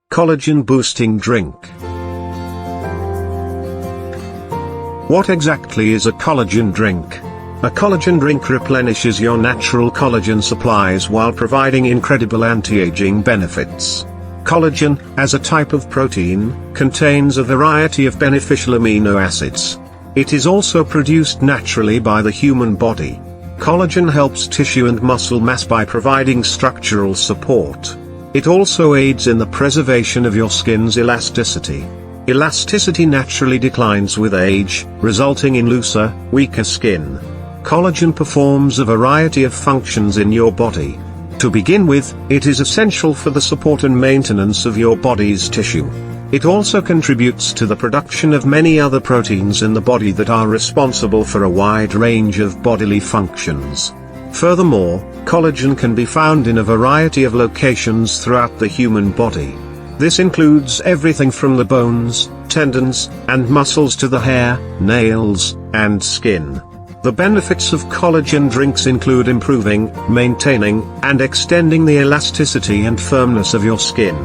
Collagen boosting drink. What exactly is a collagen drink? A collagen drink replenishes your natural collagen supplies while providing incredible anti-aging benefits. Collagen, as a type of protein, contains a variety of beneficial amino acids. It is also produced naturally by the human body. Collagen helps tissue and muscle mass by providing structural support. It also aids in the preservation of your skin's elasticity. Elasticity naturally declines with age, resulting in looser, weaker skin. Collagen performs a variety of functions in your body. To begin with, it is essential for the support and maintenance of your body's tissue. It also contributes to the production of many other proteins in the body that are responsible for a wide range of bodily functions. Furthermore, collagen can be found in a variety of locations throughout the human body. This includes everything from the bones, tendons, and muscles to the hair, nails, and skin. The benefits of collagen drinks include improving, maintaining, and extending the elasticity and firmness of your skin.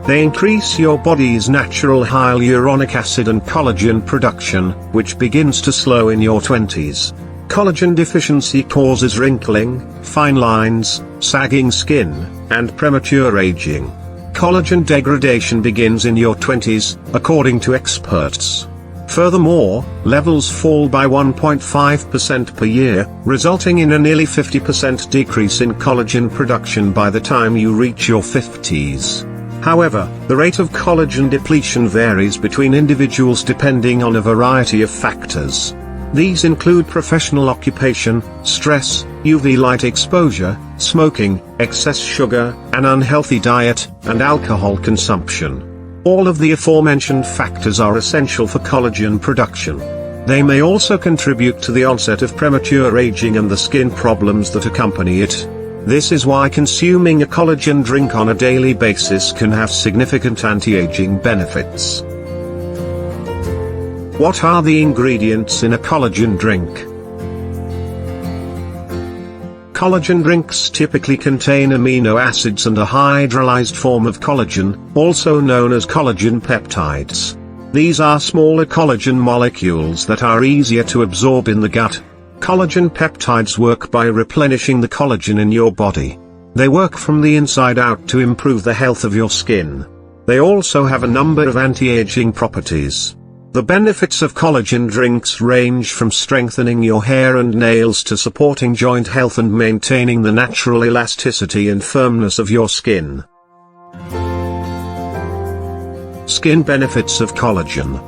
They increase your body's natural hyaluronic acid and collagen production, which begins to slow in your 20s. Collagen deficiency causes wrinkling, fine lines, sagging skin, and premature aging. Collagen degradation begins in your 20s, according to experts. Furthermore, levels fall by 1.5% per year, resulting in a nearly 50% decrease in collagen production by the time you reach your 50s. However, the rate of collagen depletion varies between individuals depending on a variety of factors. These include professional occupation, stress, UV light exposure, smoking, excess sugar, an unhealthy diet, and alcohol consumption. All of the aforementioned factors are essential for collagen production. They may also contribute to the onset of premature aging and the skin problems that accompany it. This is why consuming a collagen drink on a daily basis can have significant anti-aging benefits. What are the ingredients in a collagen drink? Collagen drinks typically contain amino acids and a hydrolyzed form of collagen, also known as collagen peptides. These are smaller collagen molecules that are easier to absorb in the gut. Collagen peptides work by replenishing the collagen in your body. They work from the inside out to improve the health of your skin. They also have a number of anti-aging properties. The benefits of collagen drinks range from strengthening your hair and nails to supporting joint health and maintaining the natural elasticity and firmness of your skin. Skin benefits of collagen.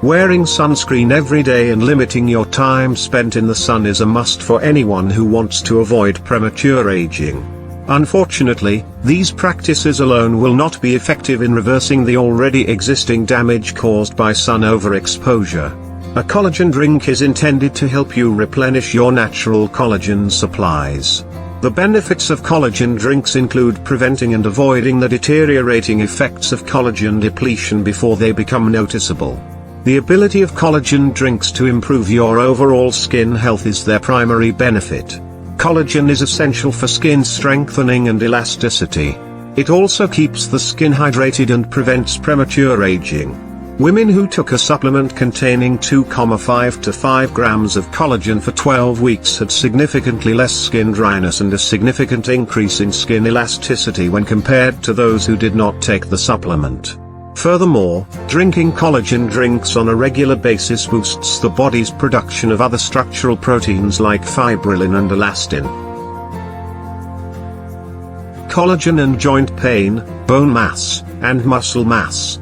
Wearing sunscreen every day and limiting your time spent in the sun is a must for anyone who wants to avoid premature aging. Unfortunately, these practices alone will not be effective in reversing the already existing damage caused by sun overexposure. A collagen drink is intended to help you replenish your natural collagen supplies. The benefits of collagen drinks include preventing and avoiding the deteriorating effects of collagen depletion before they become noticeable. The ability of collagen drinks to improve your overall skin health is their primary benefit. Collagen is essential for skin strengthening and elasticity. It also keeps the skin hydrated and prevents premature aging. Women who took a supplement containing 2,5 to 5 grams of collagen for 12 weeks had significantly less skin dryness and a significant increase in skin elasticity when compared to those who did not take the supplement. Furthermore, drinking collagen drinks on a regular basis boosts the body's production of other structural proteins like fibrillin and elastin. Collagen and joint pain, bone mass, and muscle mass.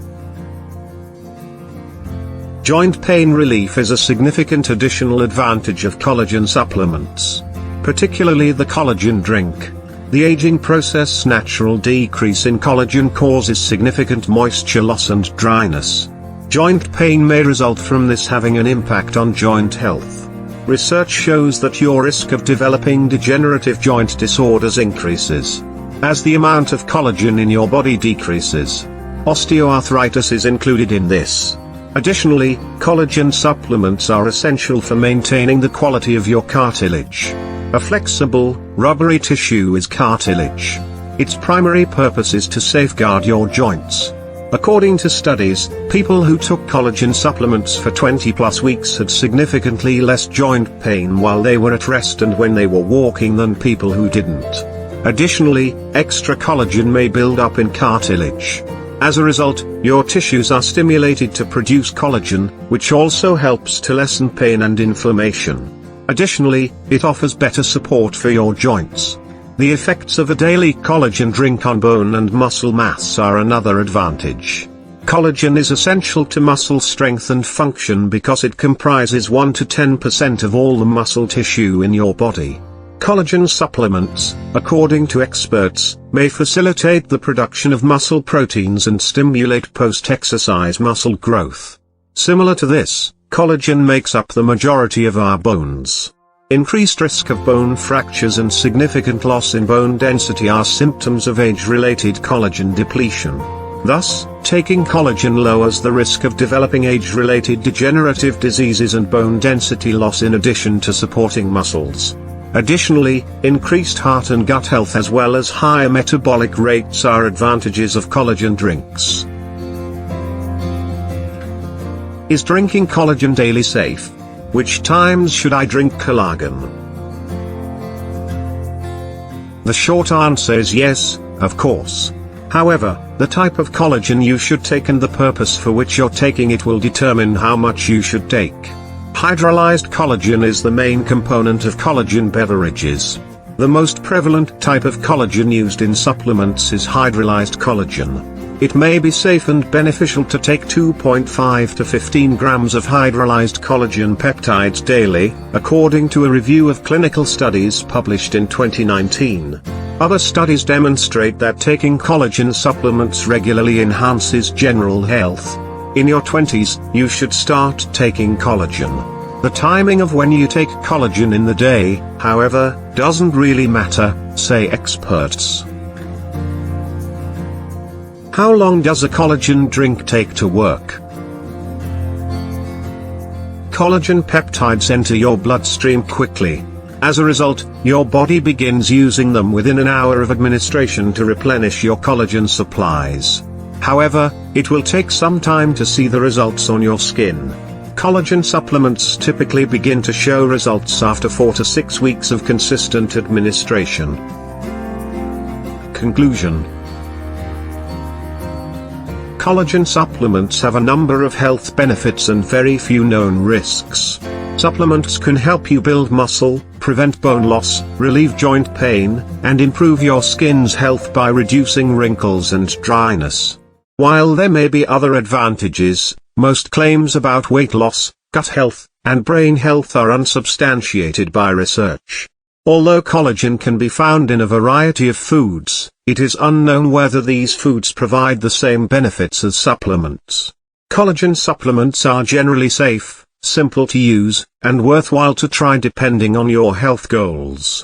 Joint pain relief is a significant additional advantage of collagen supplements, particularly the collagen drink. The aging process natural decrease in collagen causes significant moisture loss and dryness. Joint pain may result from this having an impact on joint health. Research shows that your risk of developing degenerative joint disorders increases as the amount of collagen in your body decreases. Osteoarthritis is included in this. Additionally, collagen supplements are essential for maintaining the quality of your cartilage. A flexible, rubbery tissue is cartilage. Its primary purpose is to safeguard your joints. According to studies, people who took collagen supplements for 20+ weeks had significantly less joint pain while they were at rest and when they were walking than people who didn't. Additionally, extra collagen may build up in cartilage. As a result, your tissues are stimulated to produce collagen, which also helps to lessen pain and inflammation. Additionally, it offers better support for your joints. The effects of a daily collagen drink on bone and muscle mass are another advantage. Collagen is essential to muscle strength and function because it comprises 1 to 10% of all the muscle tissue in your body. Collagen supplements, according to experts, may facilitate the production of muscle proteins and stimulate post-exercise muscle growth. Similar to this, collagen makes up the majority of our bones. Increased risk of bone fractures and significant loss in bone density are symptoms of age-related collagen depletion. Thus, taking collagen lowers the risk of developing age-related degenerative diseases and bone density loss in addition to supporting muscles. Additionally, increased heart and gut health as well as higher metabolic rates are advantages of collagen drinks. Is drinking collagen daily safe? Which times should I drink collagen? The short answer is yes, of course. However, the type of collagen you should take and the purpose for which you're taking it will determine how much you should take. Hydrolyzed collagen is the main component of collagen beverages. The most prevalent type of collagen used in supplements is hydrolyzed collagen. It may be safe and beneficial to take 2.5 to 15 grams of hydrolyzed collagen peptides daily, according to a review of clinical studies published in 2019. Other studies demonstrate that taking collagen supplements regularly enhances general health. In your 20s, you should start taking collagen. The timing of when you take collagen in the day, however, doesn't really matter, say experts. How long does a collagen drink take to work? Collagen peptides enter your bloodstream quickly. As a result, your body begins using them within an hour of administration to replenish your collagen supplies. However, it will take some time to see the results on your skin. Collagen supplements typically begin to show results after 4 to 6 weeks of consistent administration. Conclusion: collagen supplements have a number of health benefits and very few known risks. Supplements can help you build muscle, prevent bone loss, relieve joint pain, and improve your skin's health by reducing wrinkles and dryness. While there may be other advantages, most claims about weight loss, gut health, and brain health are unsubstantiated by research. Although collagen can be found in a variety of foods, it is unknown whether these foods provide the same benefits as supplements. Collagen supplements are generally safe, simple to use, and worthwhile to try depending on your health goals.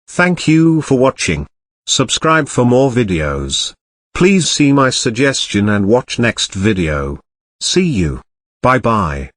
Thank you for watching. Subscribe for more videos. Please see my suggestion and watch next video. See you. Bye bye.